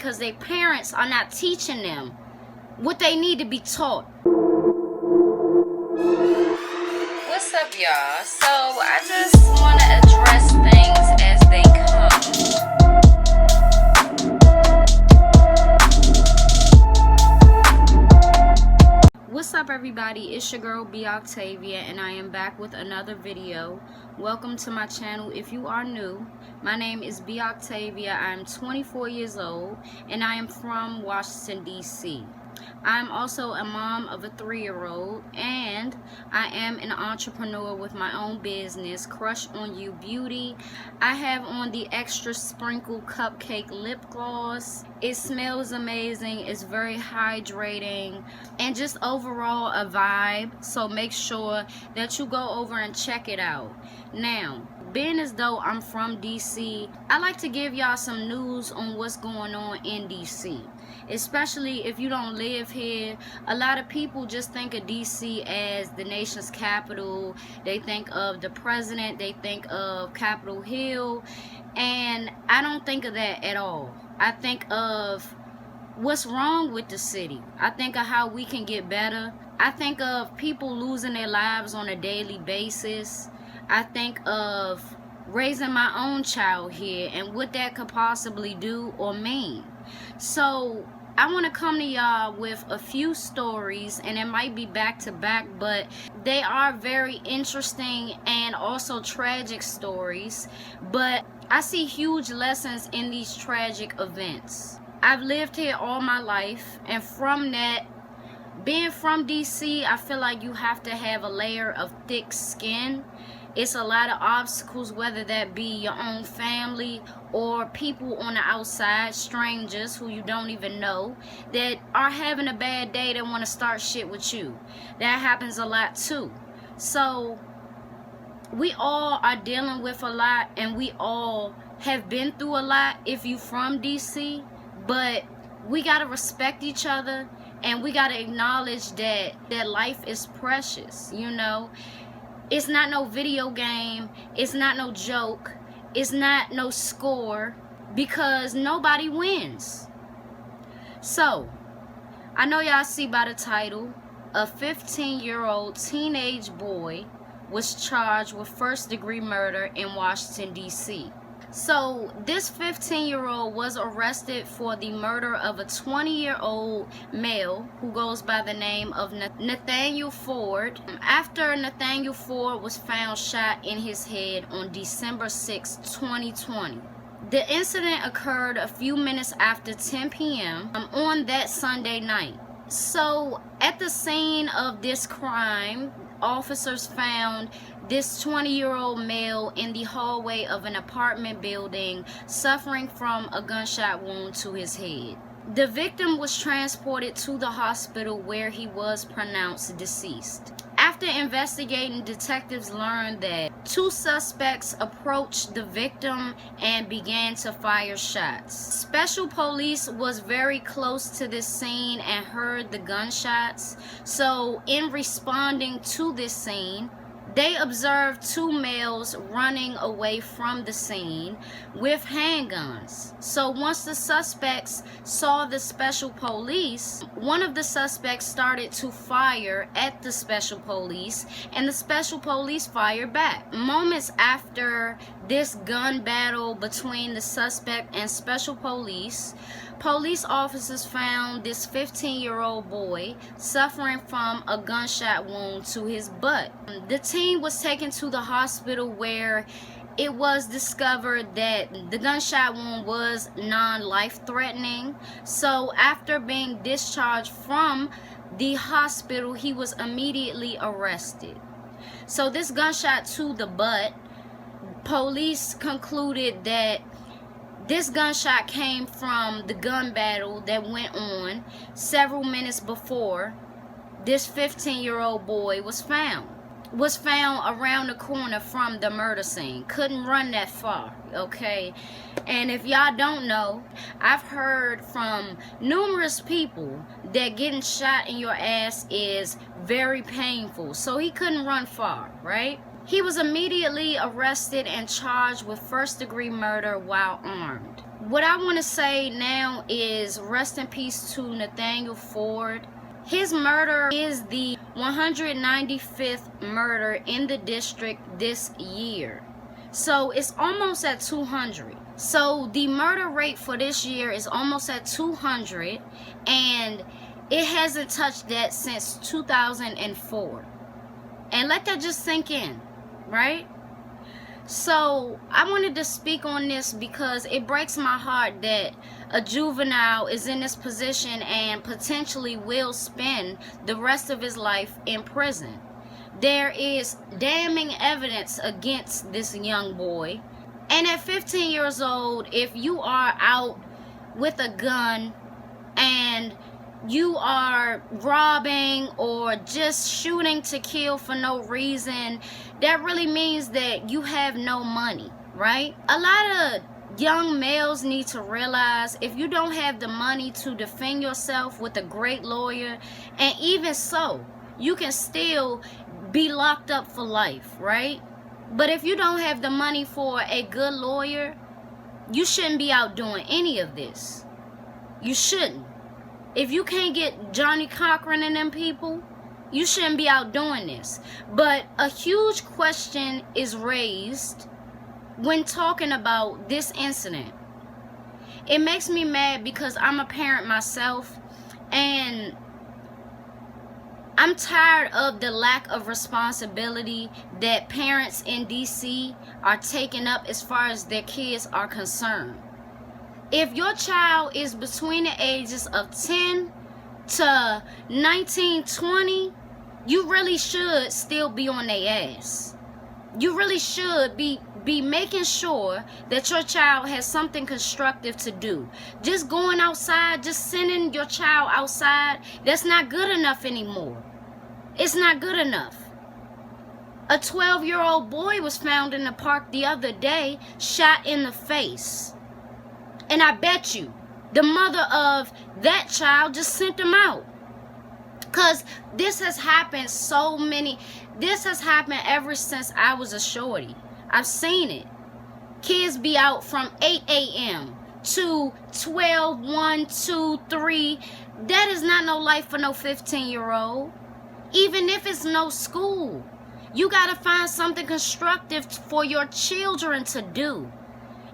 because their parents are not teaching them what they need to be taught. What's up, y'all? So I just want to address things as they come. What's up, everybody? It's your girl B Octavia, and I am back with another video. Welcome to my channel. If you are new, my name is B Octavia. I am 24 years old, and I am from Washington, D.C. I'm also a mom of a 3-year-old, and I am an entrepreneur with my own business, Crush on You Beauty. I have on the Extra Sprinkle Cupcake Lip Gloss. It smells amazing, it's very hydrating, and just overall a vibe. So make sure that you go over and check it out. Now, being as though I'm from DC, I like to give y'all some news on what's going on in DC. Especially if you don't live here. A lot of people just think of DC as the nation's capital. They think of the president, they think of Capitol Hill, and I don't think of that at all. I think of what's wrong with the city. I think of how we can get better. I think of people losing their lives on a daily basis. I think of raising my own child here and what that could possibly do or mean. So I want to come to y'all with a few stories, and it might be back to back, but they are very interesting and also tragic stories. But I see huge lessons in these tragic events. I've lived here all my life, and from that, being from DC, I feel like you have to have a layer of thick skin. It's a lot of obstacles, whether that be your own family or people on the outside, strangers who you don't even know, that are having a bad day that want to start shit with you. That happens a lot too. So we all are dealing with a lot, and we all have been through a lot if you from DC, but we got to respect each other, and we got to acknowledge that life is precious, you know. It's not no video game. It's not no joke. It's not no score, because nobody wins. So, I know y'all see by the title, a 15-year-old teenage boy was charged with first-degree murder in Washington, D.C. So, this 15-year-old was arrested for the murder of a 20-year-old male who goes by the name of Nathaniel Ford, after Nathaniel Ford was found shot in his head on December 6, 2020. The incident occurred a few minutes after 10 p.m. On that Sunday night. So, at the scene of this crime, officers found this 20-year-old male in the hallway of an apartment building suffering from a gunshot wound to his head. The victim was transported to the hospital where he was pronounced deceased. After investigating, detectives learned that 2 suspects approached the victim and began to fire shots. Special police was very close to this scene and heard the gunshots. So in responding to this scene, they observed 2 males running away from the scene with handguns. So once the suspects saw the special police, one of the suspects started to fire at the special police, and the special police fired back. Moments after this gun battle between the suspect and special police, police officers found this 15-year-old boy suffering from a gunshot wound to his butt. The teen was taken to the hospital where it was discovered that the gunshot wound was non-life-threatening. So after being discharged from the hospital, he was immediately arrested. So this gunshot to the butt, police concluded that this gunshot came from the gun battle that went on several minutes before this 15-year-old boy was found around the corner from the murder scene. Couldn't run that far, okay? And if y'all don't know, I've heard from numerous people that getting shot in your ass is very painful. So he couldn't run far, right? He was immediately arrested and charged with first-degree murder while armed. What I want to say now is rest in peace to Nathaniel Ford. His murder is the 195th murder in the district this year. So it's almost at 200. So the murder rate for this year is almost at 200, and it hasn't touched that since 2004. And let that just sink in, right? So I wanted to speak on this because it breaks my heart that a juvenile is in this position and potentially will spend the rest of his life in prison. There is damning evidence against this young boy. And at 15 years old, if you are out with a gun and you are robbing or just shooting to kill for no reason, that really means that you have no money, right? A lot of young males need to realize if you don't have the money to defend yourself with a great lawyer, and even so, you can still be locked up for life, right? But if you don't have the money for a good lawyer, you shouldn't be out doing any of this. You shouldn't. If you can't get Johnny Cochran and them people, you shouldn't be out doing this. But a huge question is raised when talking about this incident. It makes me mad because I'm a parent myself, and I'm tired of the lack of responsibility that parents in DC are taking up as far as their kids are concerned. If your child is between the ages of 10 to 19, 20, you really should still be on their ass. You really should be making sure that your child has something constructive to do. Just going outside, just sending your child outside, that's not good enough anymore. It's not good enough. A 12-year-old boy was found in the park the other day, shot in the face. And I bet you the mother of that child just sent him out. Because this has happened this has happened ever since I was a shorty. I've seen it. Kids be out from 8 a.m. to 12, 1, 2, 3. That is not no life for no 15-year-old. Even if it's no school, you got to find something constructive for your children to do.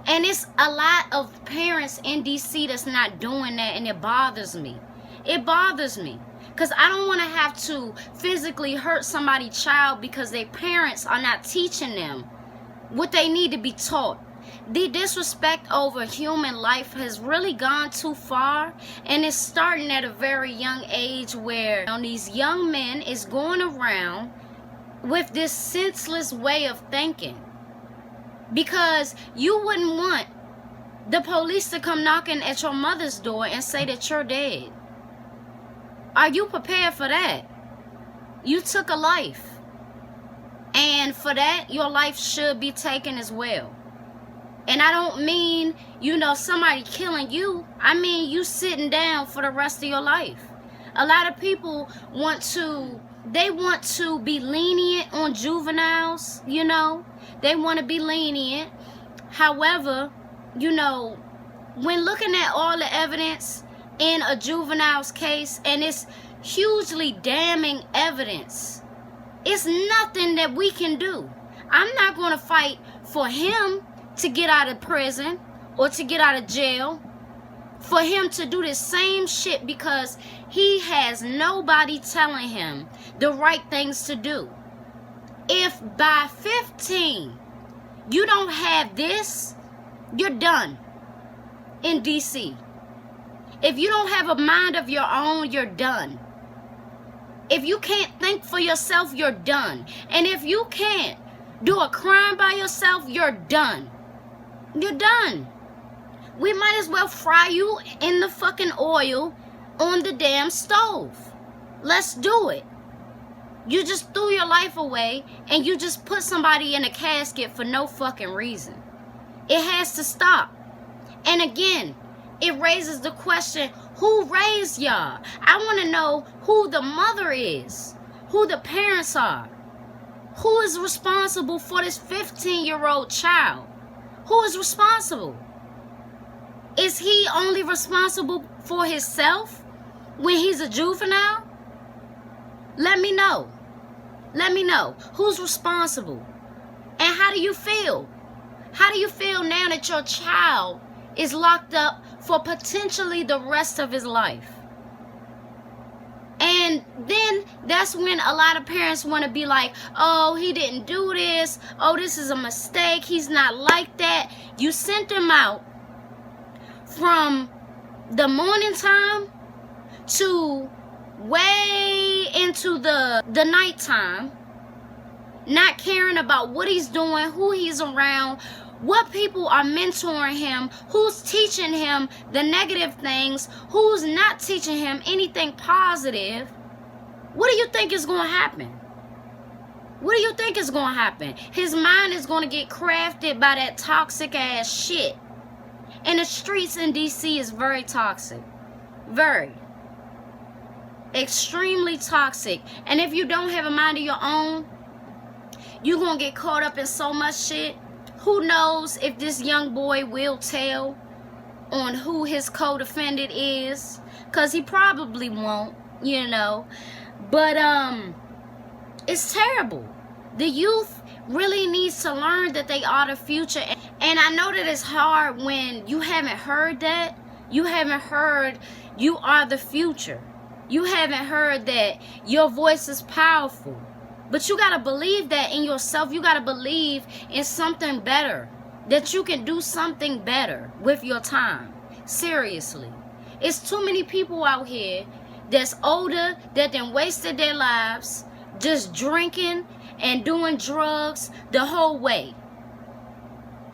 And it's a lot of parents in DC that's not doing that, and it bothers me. It bothers me. Because I don't want to have to physically hurt somebody's child because their parents are not teaching them what they need to be taught. The disrespect over human life has really gone too far, and it's starting at a very young age where these young men is going around with this senseless way of thinking. Because you wouldn't want the police to come knocking at your mother's door and say that you're dead. Are you prepared for that? You took a life. And for that, your life should be taken as well. And I don't mean, somebody killing you. I mean you sitting down for the rest of your life. A lot of people want to be lenient on juveniles, They want to be lenient. However, when looking at all the evidence in a juvenile's case, and it's hugely damning evidence, it's nothing that we can do. I'm not going to fight for him to get out of prison or to get out of jail, for him to do the same shit because he has nobody telling him the right things to do. If by 15 you don't have this, you're done in DC. If you don't have a mind of your own, you're done. If you can't think for yourself, you're done. And if you can't do a crime by yourself, you're done. You're done. We might as well fry you in the fucking oil on the damn stove. Let's do it. You just threw your life away and you just put somebody in a casket for no fucking reason. It has to stop. And again, it raises the question, who raised y'all? I want to know who the mother is, who the parents are. Who is responsible for this 15-year-old child? Who is responsible? Is he only responsible for himself when he's a juvenile? Let me know. Let me know. Who's responsible? And how do you feel? How do you feel now that your child is locked up for potentially the rest of his life? And then that's when a lot of parents want to be like, oh, he didn't do this. Oh, this is a mistake. He's not like that. You sent him out from the morning time to way into the nighttime, not caring about what he's doing, who he's around, what people are mentoring him, who's teaching him the negative things, who's not teaching him anything positive. What do you think is going to happen? What do you think is going to happen? His mind is going to get crafted by that toxic ass shit. And the streets in DC is very toxic. Very. Extremely toxic. And if you don't have a mind of your own, you're going to get caught up in so much shit. Who knows if this young boy will tell on who his co-defendant is? Because he probably won't, you know. But it's terrible. The youth really needs to learn that they are the future. And I know that it's hard when you haven't heard that. You haven't heard you are the future. You haven't heard that your voice is powerful. But you got to believe that in yourself. You got to believe in something better. That you can do something better with your time. Seriously. It's too many people out here that's older, that done wasted their lives just drinking and doing drugs the whole way.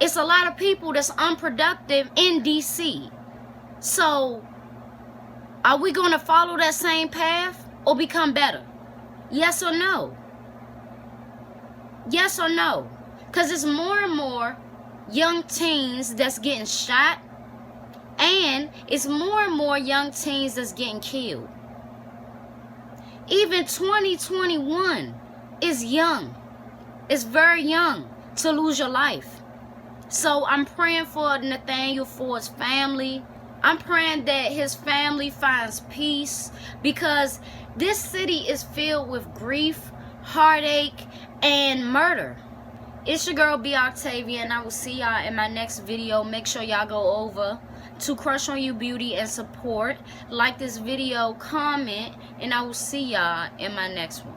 It's a lot of people that's unproductive in DC. So, are we going to follow that same path or become better? Yes or no? Yes or no? Because it's more and more young teens that's getting shot, and it's more and more young teens that's getting killed. Even 2021 is young. It's very young to lose your life. So I'm praying for Nathaniel Ford's family. I'm praying that his family finds peace, because this city is filled with grief, heartache, and murder. It's your girl B Octavia, and I will see y'all in my next video. Make sure y'all go over to Crush on You Beauty and support. Like this video, comment, and I will see y'all in my next one.